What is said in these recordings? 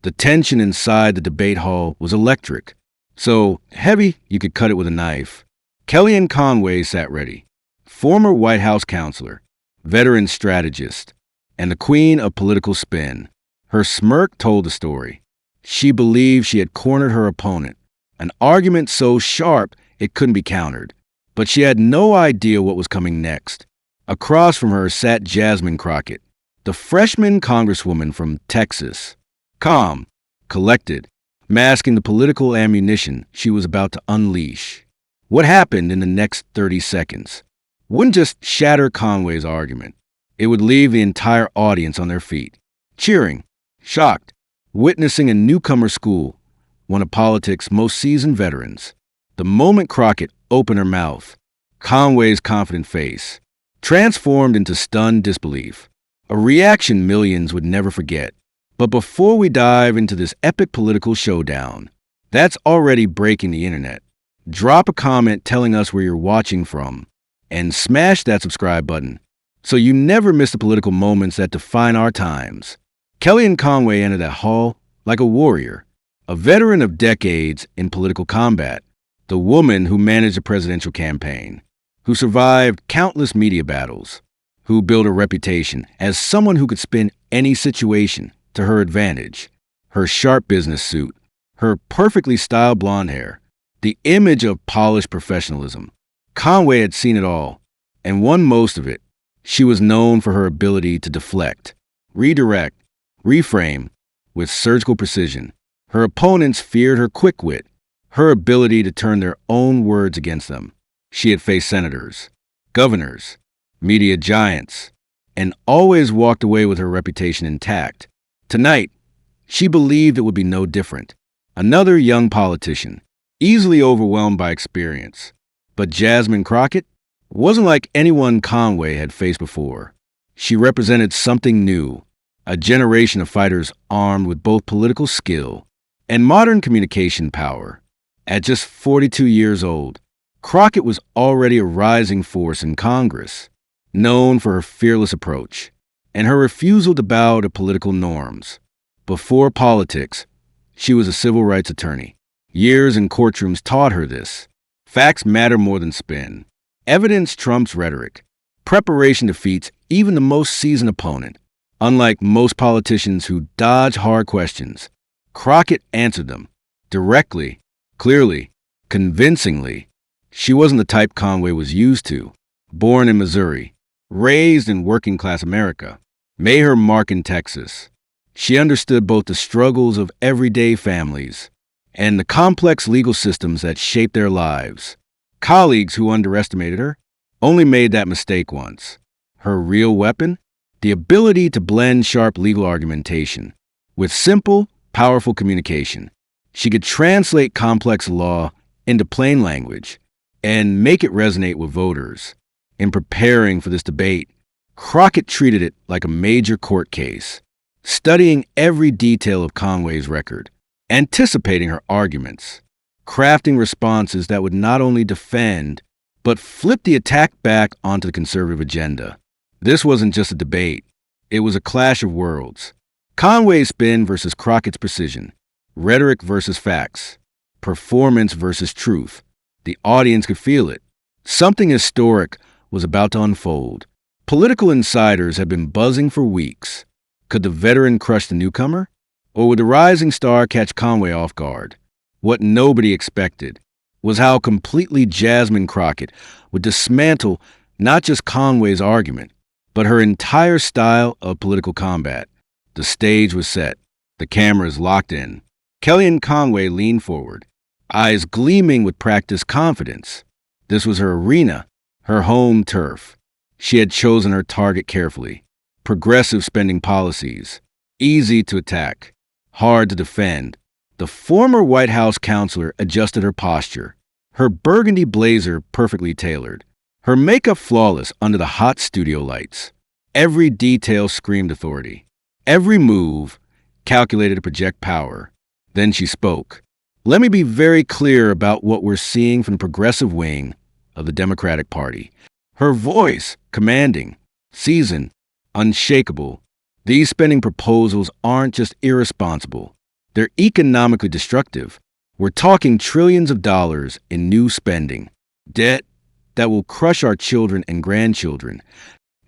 The tension inside the debate hall was electric. So heavy you could cut it with a knife. Kellyanne Conway sat ready. Former White House counselor, veteran strategist, and the queen of political spin. Her smirk told the story. She believed she had cornered her opponent, an argument so sharp it couldn't be countered. But she had no idea what was coming next. Across from her sat Jasmine Crockett, the freshman congresswoman from Texas. Calm, collected, masking the political ammunition she was about to unleash. What happened in the next 30 seconds wouldn't just shatter Conway's argument. It would leave the entire audience on their feet, cheering, shocked, witnessing a newcomer school, one of politics' most seasoned veterans. The moment Crockett opened her mouth, Conway's confident face transformed into stunned disbelief, a reaction millions would never forget. But before we dive into this epic political showdown, that's already breaking the internet, drop a comment telling us where you're watching from, and smash that subscribe button so you never miss the political moments that define our times. Kellyanne Conway entered that hall like a warrior, a veteran of decades in political combat, the woman who managed a presidential campaign, who survived countless media battles, who built a reputation as someone who could spin any situation to her advantage. Her sharp business suit, her perfectly styled blonde hair, the image of polished professionalism. Conway had seen it all, and won most of it. She was known for her ability to deflect, redirect, reframe with surgical precision. Her opponents feared her quick wit, her ability to turn their own words against them. She had faced senators, governors, media giants, and always walked away with her reputation intact. Tonight, she believed it would be no different. Another young politician, easily overwhelmed by experience. But Jasmine Crockett wasn't like anyone Conway had faced before. She represented something new, a generation of fighters armed with both political skill and modern communication power. At just 42 years old, Crockett was already a rising force in Congress, known for her fearless approach and her refusal to bow to political norms. Before politics, she was a civil rights attorney. Years in courtrooms taught her this. Facts matter more than spin. Evidence trumps rhetoric. Preparation defeats even the most seasoned opponent. Unlike most politicians who dodge hard questions, Crockett answered them directly, clearly, convincingly. She wasn't the type Conway was used to. Born in Missouri, raised in working-class America, made her mark in Texas. She understood both the struggles of everyday families and the complex legal systems that shape their lives. Colleagues who underestimated her only made that mistake once. Her real weapon? The ability to blend sharp legal argumentation with simple, powerful communication. She could translate complex law into plain language and make it resonate with voters. In preparing for this debate, Crockett treated it like a major court case, studying every detail of Conway's record, anticipating her arguments, crafting responses that would not only defend, but flip the attack back onto the conservative agenda. This wasn't just a debate. It was a clash of worlds. Conway's spin versus Crockett's precision, rhetoric versus facts, performance versus truth. The audience could feel it. Something historic was about to unfold. Political insiders had been buzzing for weeks. Could the veteran crush the newcomer? Or would the rising star catch Conway off guard? What nobody expected was how completely Jasmine Crockett would dismantle not just Conway's argument, but her entire style of political combat. The stage was set. The cameras locked in. Kellyanne Conway leaned forward, eyes gleaming with practiced confidence. This was her arena, her home turf. She had chosen her target carefully. Progressive spending policies, easy to attack, hard to defend. The former White House counselor adjusted her posture, her burgundy blazer perfectly tailored, her makeup flawless under the hot studio lights. Every detail screamed authority. Every move calculated to project power. Then she spoke. Let me be very clear about what we're seeing from the progressive wing of the Democratic Party. Her voice, commanding, seasoned, unshakable. These spending proposals aren't just irresponsible. They're economically destructive. We're talking trillions of dollars in new spending. Debt that will crush our children and grandchildren.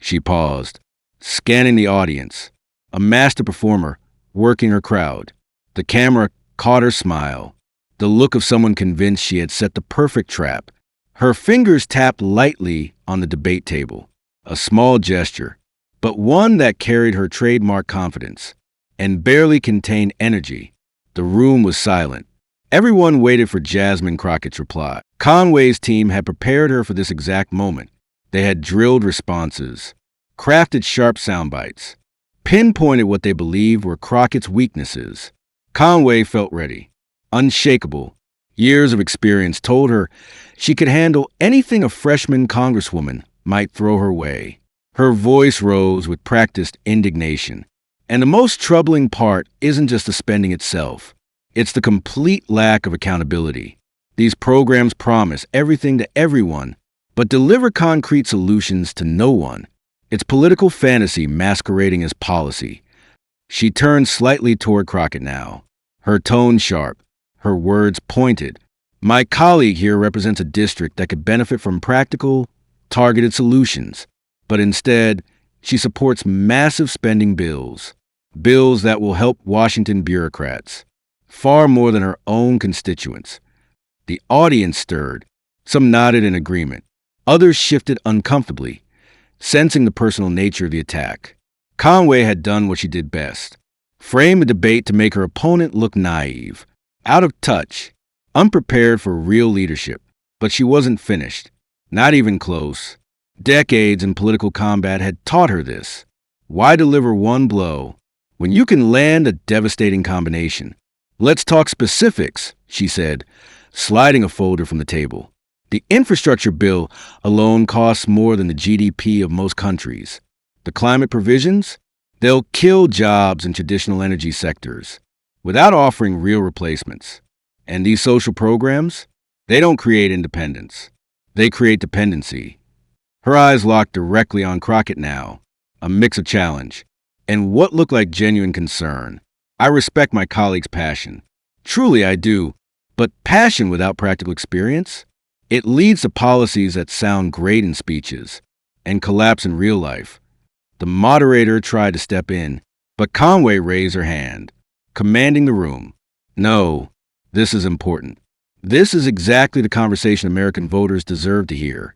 She paused, scanning the audience. A master performer working her crowd. The camera caught her smile, the look of someone convinced she had set the perfect trap. Her fingers tapped lightly on the debate table, a small gesture, but one that carried her trademark confidence and barely contained energy. The room was silent. Everyone waited for Jasmine Crockett's reply. Conway's team had prepared her for this exact moment. They had drilled responses, crafted sharp sound bites, pinpointed what they believed were Crockett's weaknesses. Conway felt ready, unshakable. Years of experience told her she could handle anything a freshman congresswoman might throw her way. Her voice rose with practiced indignation. And the most troubling part isn't just the spending itself. It's the complete lack of accountability. These programs promise everything to everyone, but deliver concrete solutions to no one. It's political fantasy masquerading as policy. She turned slightly toward Crockett now, her tone sharp, her words pointed. My colleague here represents a district that could benefit from practical, targeted solutions, but instead, she supports massive spending bills that will help Washington bureaucrats, far more than her own constituents. The audience stirred. Some nodded in agreement. Others shifted uncomfortably, sensing the personal nature of the attack. Conway had done what she did best, frame a debate to make her opponent look naive, out of touch, unprepared for real leadership. But she wasn't finished, not even close. Decades in political combat had taught her this. Why deliver one blow when you can land a devastating combination? Let's talk specifics, she said, sliding a folder from the table. The infrastructure bill alone costs more than the GDP of most countries. The climate provisions? They'll kill jobs in traditional energy sectors without offering real replacements. And these social programs? They don't create independence. They create dependency. Her eyes locked directly on Crockett now, a mix of challenge and what looked like genuine concern. I respect my colleague's passion. Truly, I do. But passion without practical experience? It leads to policies that sound great in speeches and collapse in real life. The moderator tried to step in, but Conway raised her hand, commanding the room. No, this is important. This is exactly the conversation American voters deserve to hear.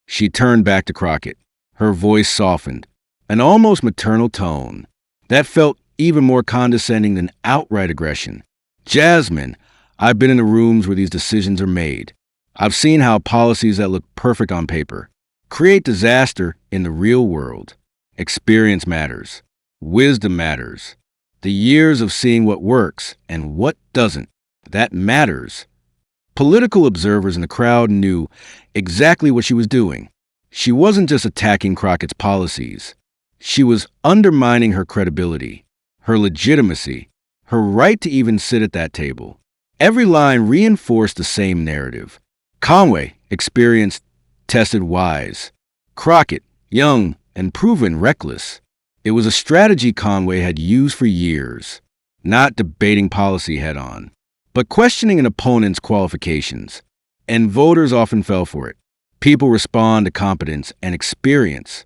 She turned back to Crockett. Her voice softened, an almost maternal tone that felt even more condescending than outright aggression. Jasmine, I've been in the rooms where these decisions are made. I've seen how policies that look perfect on paper create disaster in the real world. Experience matters. Wisdom matters. The years of seeing what works and what doesn't, that matters. Political observers in the crowd knew exactly what she was doing. She wasn't just attacking Crockett's policies. She was undermining her credibility, her legitimacy, her right to even sit at that table. Every line reinforced the same narrative. Conway, experienced, tested, wise. Crockett, young and proven reckless. It was a strategy Conway had used for years, not debating policy head-on, but questioning an opponent's qualifications. And voters often fell for it. People respond to competence and experience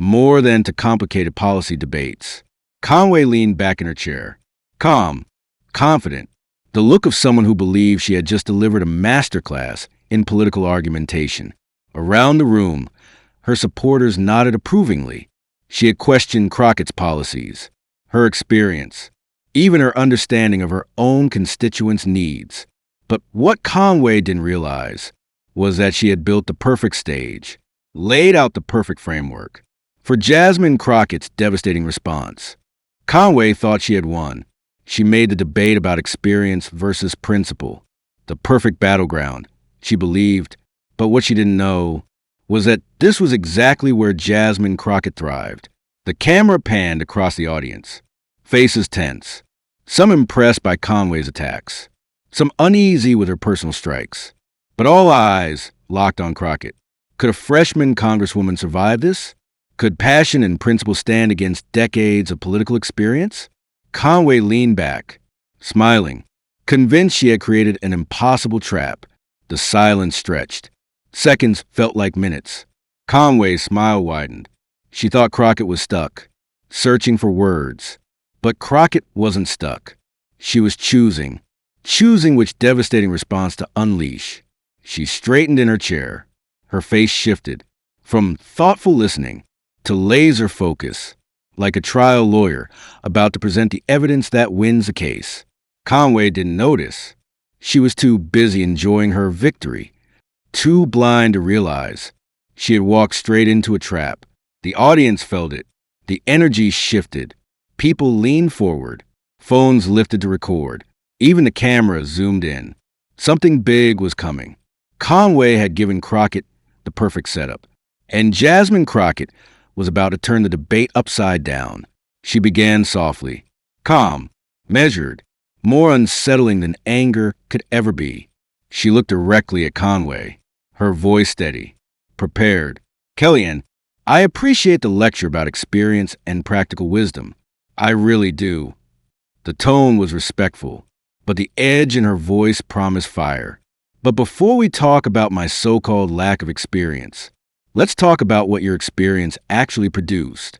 more than to complicated policy debates. Conway leaned back in her chair, calm, confident, the look of someone who believed she had just delivered a masterclass in political argumentation. Around the room, her supporters nodded approvingly. She had questioned Crockett's policies, her experience, even her understanding of her own constituents' needs. But what Conway didn't realize was that she had built the perfect stage, laid out the perfect framework for Jasmine Crockett's devastating response. Conway thought she had won. She made the debate about experience versus principle, the perfect battleground, she believed. But what she didn't know was that this was exactly where Jasmine Crockett thrived. The camera panned across the audience, faces tense, some impressed by Conway's attacks, some uneasy with her personal strikes. But all eyes locked on Crockett. Could a freshman congresswoman survive this? Could passion and principle stand against decades of political experience? Conway leaned back, smiling, convinced she had created an impossible trap. The silence stretched. Seconds felt like minutes. Conway's smile widened. She thought Crockett was stuck, searching for words. But Crockett wasn't stuck. She was choosing which devastating response to unleash. She straightened in her chair. Her face shifted from thoughtful listening to laser focus, like a trial lawyer about to present the evidence that wins a case. Conway didn't notice. She was too busy enjoying her victory, too blind to realize she had walked straight into a trap. The audience felt it. The energy shifted. People leaned forward. Phones lifted to record. Even the camera zoomed in. Something big was coming. Conway had given Crockett the perfect setup, and Jasmine Crockett was about to turn the debate upside down. She began softly, calm, measured, more unsettling than anger could ever be. She looked directly at Conway, her voice steady, prepared. "Kellyanne, I appreciate the lecture about experience and practical wisdom. I really do." The tone was respectful, but the edge in her voice promised fire. "But before we talk about my so-called lack of experience, let's talk about what your experience actually produced."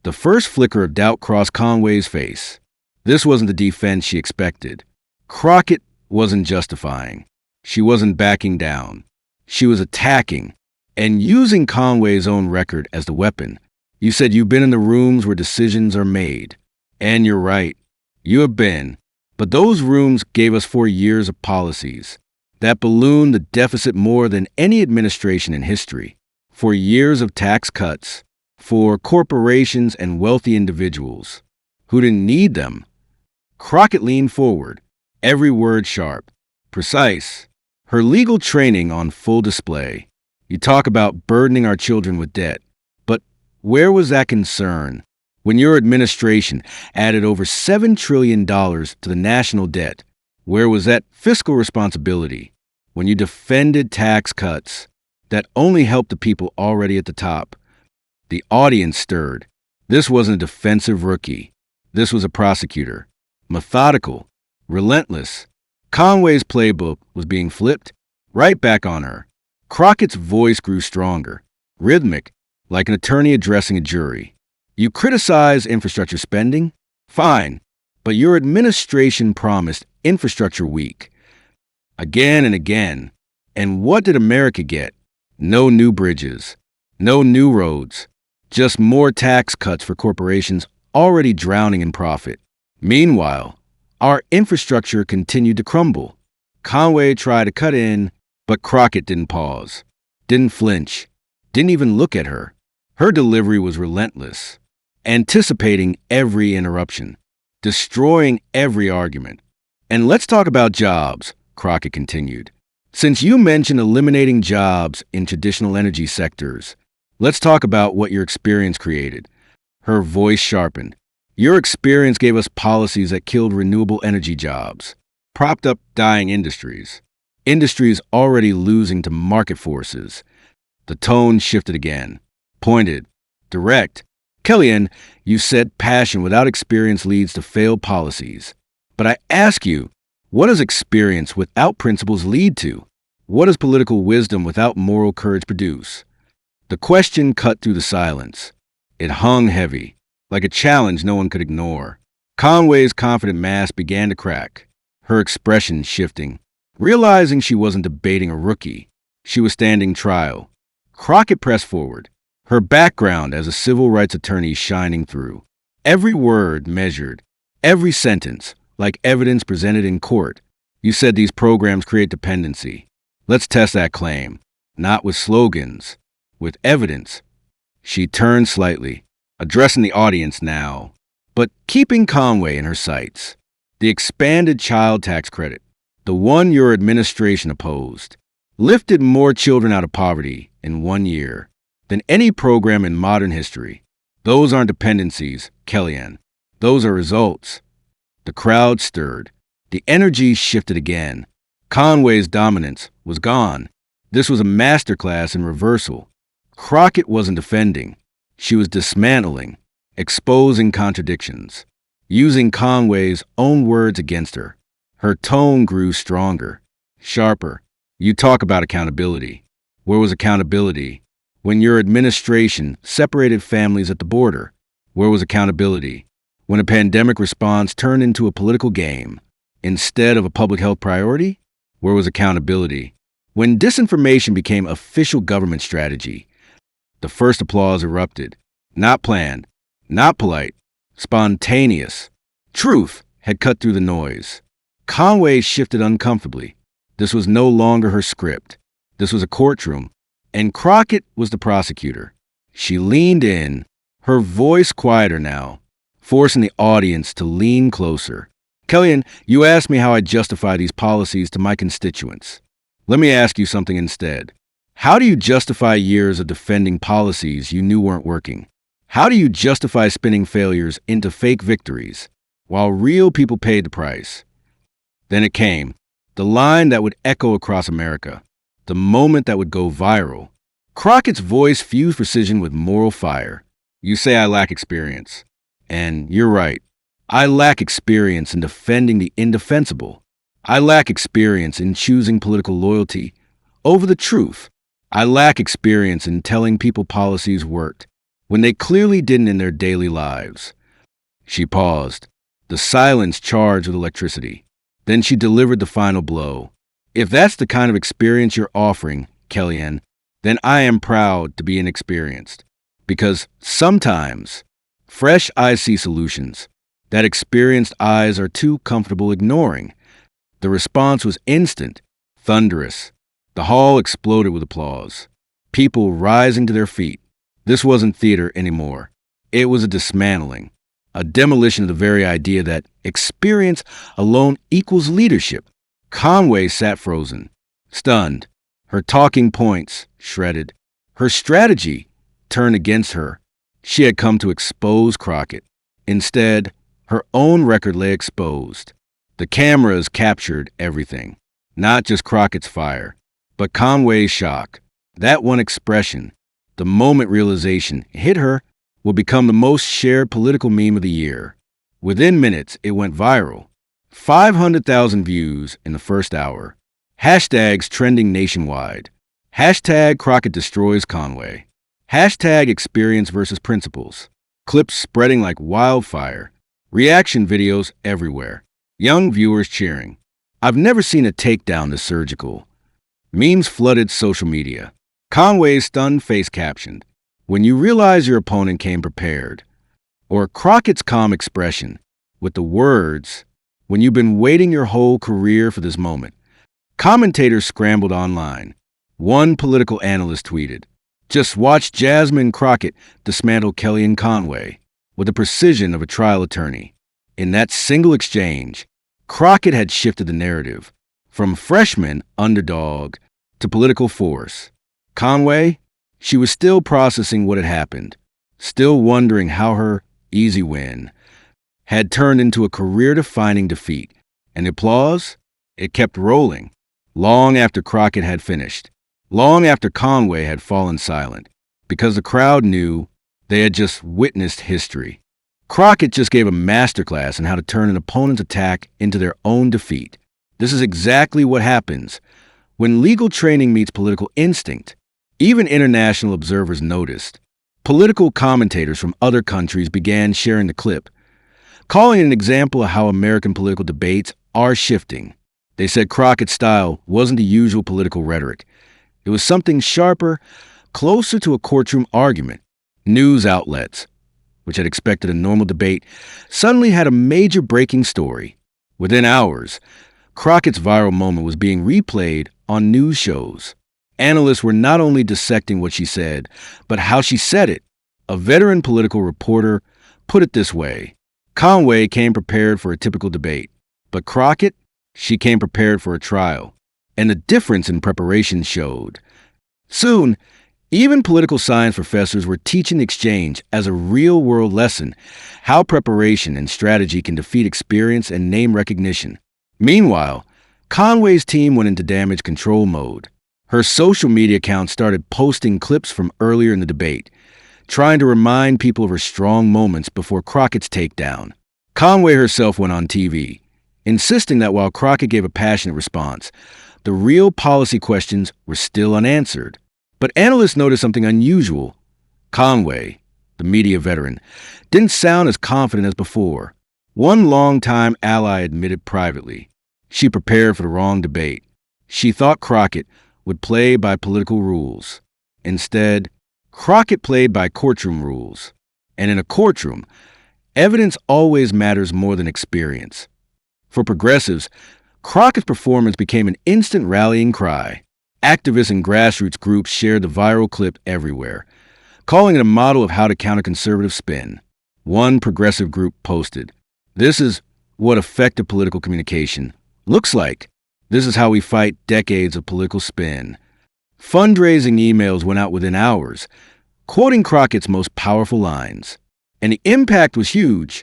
The first flicker of doubt crossed Conway's face. This wasn't the defense she expected. Crockett wasn't justifying. She wasn't backing down. She was attacking and using Conway's own record as the weapon. "You said you've been in the rooms where decisions are made. And you're right. You have been. But those rooms gave us 4 years of policies that ballooned the deficit more than any administration in history. 4 years of tax cuts for corporations and wealthy individuals who didn't need them." Crockett leaned forward, every word sharp, precise, her legal training on full display. "You talk about burdening our children with debt, but where was that concern when your administration added over $7 trillion to the national debt? Where was that fiscal responsibility when you defended tax cuts that only helped the people already at the top?" The audience stirred. This wasn't a defensive rookie. This was a prosecutor. Methodical, relentless. Conway's playbook was being flipped right back on her. Crockett's voice grew stronger, rhythmic, like an attorney addressing a jury. "You criticize infrastructure spending? Fine, but your administration promised infrastructure week. Again and again. And what did America get? No new bridges, no new roads, just more tax cuts for corporations already drowning in profit. Meanwhile, our infrastructure continued to crumble." Conway tried to cut in, but Crockett didn't pause, didn't flinch, didn't even look at her. Her delivery was relentless, anticipating every interruption, destroying every argument. "And let's talk about jobs," Crockett continued. "Since you mentioned eliminating jobs in traditional energy sectors, let's talk about what your experience created." Her voice sharpened. "Your experience gave us policies that killed renewable energy jobs, propped up dying industries already losing to market forces." The tone shifted again, pointed, direct. "Kellyanne, you said passion without experience leads to failed policies. But I ask you, what does experience without principles lead to? What does political wisdom without moral courage produce?" The question cut through the silence. It hung heavy, like a challenge no one could ignore. Conway's confident mask began to crack, her expression shifting. Realizing she wasn't debating a rookie, she was standing trial. Crockett pressed forward, her background as a civil rights attorney shining through. Every word measured, every sentence like evidence presented in court. "You said these programs create dependency. Let's test that claim, not with slogans, with evidence." She turned slightly, addressing the audience now, but keeping Conway in her sights. "The expanded child tax credit, the one your administration opposed, lifted more children out of poverty in 1 year than any program in modern history. Those aren't dependencies, Kellyanne. Those are results." The crowd stirred. The energy shifted again. Conway's dominance was gone. This was a masterclass in reversal. Crockett wasn't defending. She was dismantling, exposing contradictions. using Conway's own words against her. Her tone grew stronger, sharper. You talk about accountability. Where was accountability? When your administration separated families at the border, where was accountability? When a pandemic response turned into a political game instead of a public health priority, where was accountability? When disinformation became official government strategy, the first applause erupted. Not planned, not polite, spontaneous. Truth had cut through the noise. Conway shifted uncomfortably. This was no longer her script. This was a courtroom, and Crockett was the prosecutor. She leaned in, her voice quieter now, forcing the audience to lean closer. Kellyanne, you asked me how I justify these policies to my constituents. Let me ask you something instead. How do you justify years of defending policies you knew weren't working? How do you justify spinning failures into fake victories while real people paid the price? Then it came, the line that would echo across America, the moment that would go viral. Crockett's voice fused precision with moral fire. You say I lack experience. And you're right. I lack experience in defending the indefensible. I lack experience in choosing political loyalty over the truth. I lack experience in telling people policies worked when they clearly didn't in their daily lives. She paused, the silence charged with electricity. Then she delivered the final blow. If that's the kind of experience you're offering, Kellyanne, then I am proud to be inexperienced. Because sometimes fresh eyes see solutions that experienced eyes are too comfortable ignoring. The response was instant, thunderous. The hall exploded with applause. People rising to their feet. This wasn't theater anymore. It was a dismantling, a demolition of the very idea that experience alone equals leadership. Conway sat frozen, stunned, her talking points shredded, her strategy turned against her. She had come to expose Crockett. Instead, her own record lay exposed. The cameras captured everything, not just Crockett's fire, but Conway's shock. That one expression, the moment realization hit her, would become the most shared political meme of the year. Within minutes, it went viral. 500,000 views in the first hour. Hashtags trending nationwide. Hashtag Crockett destroys Conway. Hashtag experience versus principles. Clips spreading like wildfire. Reaction videos everywhere. Young viewers cheering. I've never seen a takedown this surgical. Memes flooded social media. Conway's stunned face captioned, "When you realize your opponent came prepared." Or Crockett's calm expression, with the words, "When you've been waiting your whole career for this moment." Commentators scrambled online. One political analyst tweeted, "Just watch Jasmine Crockett dismantle Kellyanne Conway with the precision of a trial attorney." In that single exchange, Crockett had shifted the narrative from freshman underdog to political force. Conway, she was still processing what had happened, still wondering how her easy win had turned into a career-defining defeat. And the applause? It kept rolling, long after Crockett had finished, long after Conway had fallen silent, because the crowd knew they had just witnessed history. Crockett just gave a masterclass on how to turn an opponent's attack into their own defeat. This is exactly what happens when legal training meets political instinct. Even international observers noticed. Political commentators from other countries began sharing the clip, calling it an example of how American political debates are shifting. They said Crockett's style wasn't the usual political rhetoric. It was something sharper, closer to a courtroom argument. News outlets, which had expected a normal debate, suddenly had a major breaking story. Within hours, Crockett's viral moment was being replayed on news shows. Analysts were not only dissecting what she said, but how she said it. A veteran political reporter put it this way: Conway came prepared for a typical debate, but Crockett, she came prepared for a trial. And the difference in preparation showed. Soon, even political science professors were teaching the exchange as a real-world lesson, how preparation and strategy can defeat experience and name recognition. Meanwhile, Conway's team went into damage control mode. Her social media account started posting clips from earlier in the debate, trying to remind people of her strong moments before Crockett's takedown. Conway herself went on TV, insisting that while Crockett gave a passionate response, the real policy questions were still unanswered. But analysts noticed something unusual. Conway, the media veteran, didn't sound as confident as before. One longtime ally admitted privately she prepared for the wrong debate. She thought Crockett would play by political rules. Instead, Crockett played by courtroom rules. And in a courtroom, evidence always matters more than experience. For progressives, Crockett's performance became an instant rallying cry. Activists and grassroots groups shared the viral clip everywhere, calling it a model of how to counter conservative spin. One progressive group posted, "This is what effective political communication looks like. This is how we fight decades of political spin." Fundraising emails went out within hours, quoting Crockett's most powerful lines. And the impact was huge.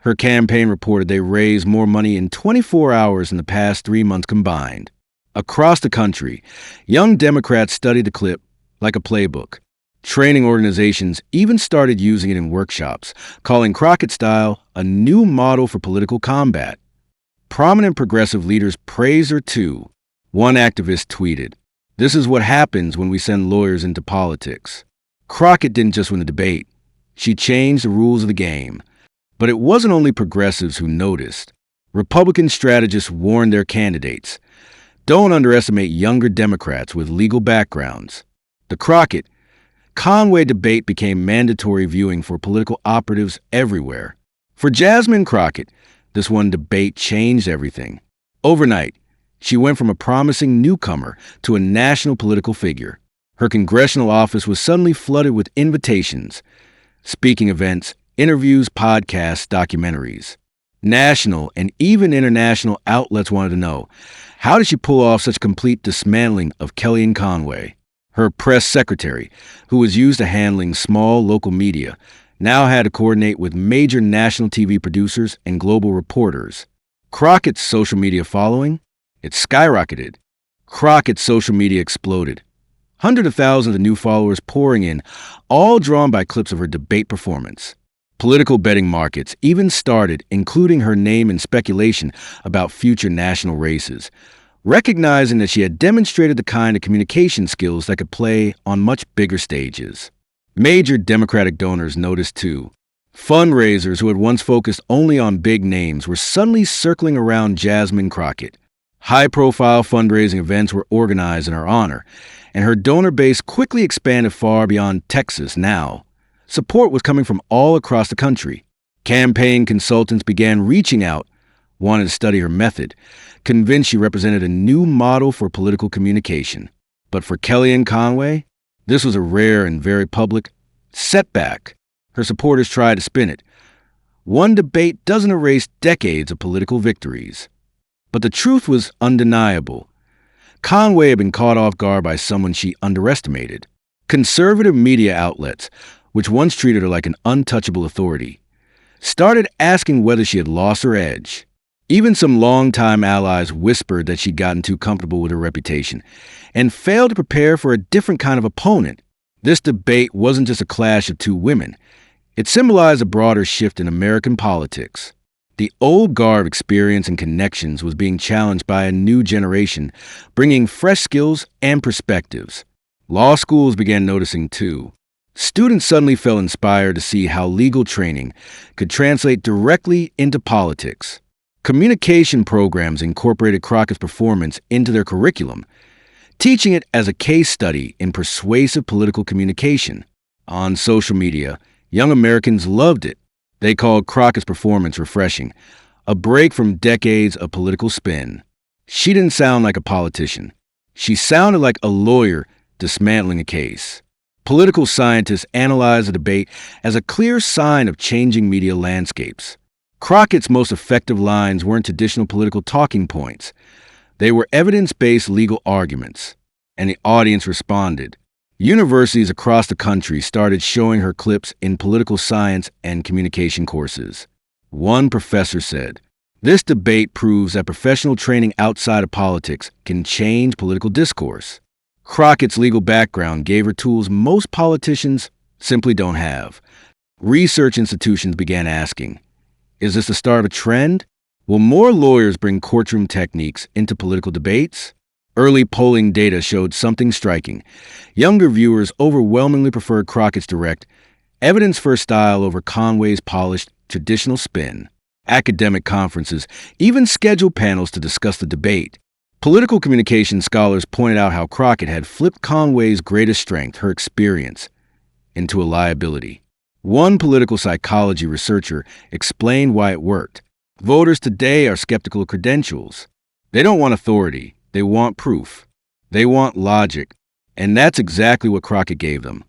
Her campaign reported they raised more money in 24 hours in the past 3 months combined. Across the country, young Democrats studied the clip like a playbook. Training organizations even started using it in workshops, calling Crockett style a new model for political combat. Prominent progressive leaders praised her too. One activist tweeted, "This is what happens when we send lawyers into politics." Crockett didn't just win the debate. She changed the rules of the game. But it wasn't only progressives who noticed. Republican strategists warned their candidates, don't underestimate younger Democrats with legal backgrounds. The Crockett-Conway debate became mandatory viewing for political operatives everywhere. For Jasmine Crockett, this one debate changed everything. Overnight, she went from a promising newcomer to a national political figure. Her congressional office was suddenly flooded with invitations, speaking events, interviews, podcasts, documentaries. National and even international outlets wanted to know, how did she pull off such complete dismantling of Kellyanne Conway? Her press secretary, who was used to handling small local media, now had to coordinate with major national TV producers and global reporters. Crockett's social media following? It skyrocketed. Crockett's social media exploded. Hundreds of thousands of new followers pouring in, all drawn by clips of her debate performance. Political betting markets even started including her name in speculation about future national races, recognizing that she had demonstrated the kind of communication skills that could play on much bigger stages. Major Democratic donors noticed too. Fundraisers who had once focused only on big names were suddenly circling around Jasmine Crockett. High-profile fundraising events were organized in her honor, and her donor base quickly expanded far beyond Texas now. Support was coming from all across the country. Campaign consultants began reaching out, wanted to study her method, convinced she represented a new model for political communication. But for Kellyanne Conway, this was a rare and very public setback. Her supporters tried to spin it. One debate doesn't erase decades of political victories. But the truth was undeniable. Conway had been caught off guard by someone she underestimated. Conservative media outlets, which once treated her like an untouchable authority, started asking whether she had lost her edge. Even some longtime allies whispered that she'd gotten too comfortable with her reputation and failed to prepare for a different kind of opponent. This debate wasn't just a clash of two women. It symbolized a broader shift in American politics. The old guard of experience and connections was being challenged by a new generation, bringing fresh skills and perspectives. Law schools began noticing too. Students suddenly felt inspired to see how legal training could translate directly into politics. Communication programs incorporated Crockett's performance into their curriculum, teaching it as a case study in persuasive political communication. On social media, young Americans loved it. They called Crockett's performance refreshing, a break from decades of political spin. She didn't sound like a politician. She sounded like a lawyer dismantling a case. Political scientists analyzed the debate as a clear sign of changing media landscapes. Crockett's most effective lines weren't traditional political talking points. They were evidence-based legal arguments, and the audience responded. Universities across the country started showing her clips in political science and communication courses. One professor said, "This debate proves that professional training outside of politics can change political discourse." Crockett's legal background gave her tools most politicians simply don't have. Research institutions began asking, Is this the start of a trend? Will more lawyers bring courtroom techniques into political debates? Early polling data showed something striking. Younger viewers overwhelmingly preferred Crockett's direct, evidence-first style over Conway's polished, traditional spin. Academic conferences even scheduled panels to discuss the debate. Political communication scholars pointed out how Crockett had flipped Conway's greatest strength, her experience, into a liability. One political psychology researcher explained why it worked. Voters today are skeptical of credentials. They don't want authority. They want proof. They want logic. And that's exactly what Crockett gave them.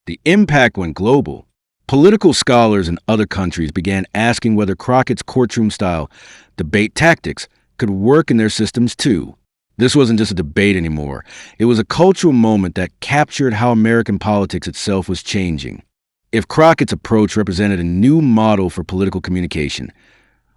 The impact went global. Political scholars in other countries began asking whether Crockett's courtroom-style debate tactics could work in their systems too. This wasn't just a debate anymore. It was a cultural moment that captured how American politics itself was changing. If Crockett's approach represented a new model for political communication,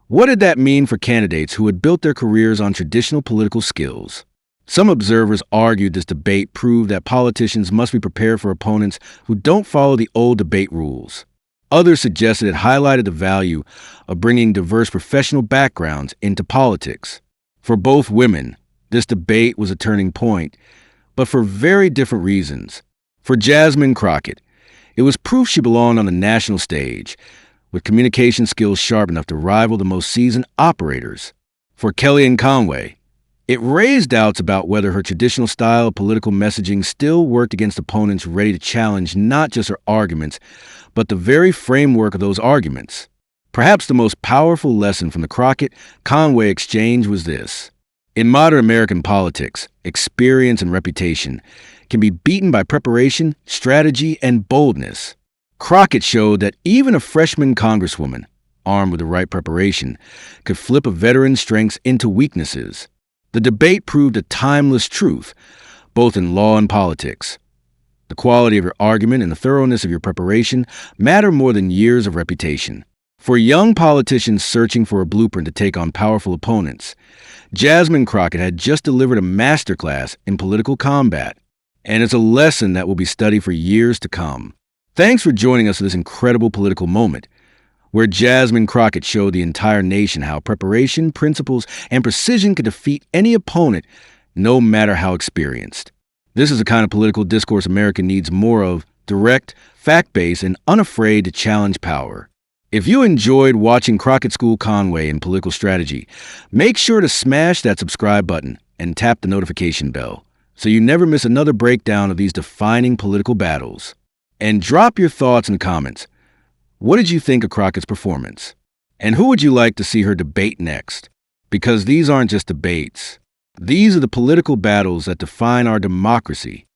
what did that mean for candidates who had built their careers on traditional political skills? Some observers argued this debate proved that politicians must be prepared for opponents who don't follow the old debate rules. Others suggested it highlighted the value of bringing diverse professional backgrounds into politics. For both women, this debate was a turning point, but for very different reasons. For Jasmine Crockett, it was proof she belonged on the national stage, with communication skills sharp enough to rival the most seasoned operators. For Kellyanne Conway, it raised doubts about whether her traditional style of political messaging still worked against opponents ready to challenge not just her arguments, but the very framework of those arguments. Perhaps the most powerful lesson from the Crockett-Conway exchange was this. In modern American politics, experience and reputation can be beaten by preparation, strategy, and boldness. Crockett showed that even a freshman congresswoman, armed with the right preparation, could flip a veteran's strengths into weaknesses. The debate proved a timeless truth, both in law and politics. The quality of your argument and the thoroughness of your preparation matter more than years of reputation. For young politicians searching for a blueprint to take on powerful opponents, Jasmine Crockett had just delivered a masterclass in political combat, and it's a lesson that will be studied for years to come. Thanks for joining us for this incredible political moment, where Jasmine Crockett showed the entire nation how preparation, principles, and precision could defeat any opponent, no matter how experienced. This is the kind of political discourse America needs more of: direct, fact-based, and unafraid to challenge power. If you enjoyed watching Crockett School Conway in political strategy, make sure to smash that subscribe button and tap the notification bell so you never miss another breakdown of these defining political battles. And drop your thoughts in the comments. What did you think of Crockett's performance? And who would you like to see her debate next? Because these aren't just debates. These are the political battles that define our democracy.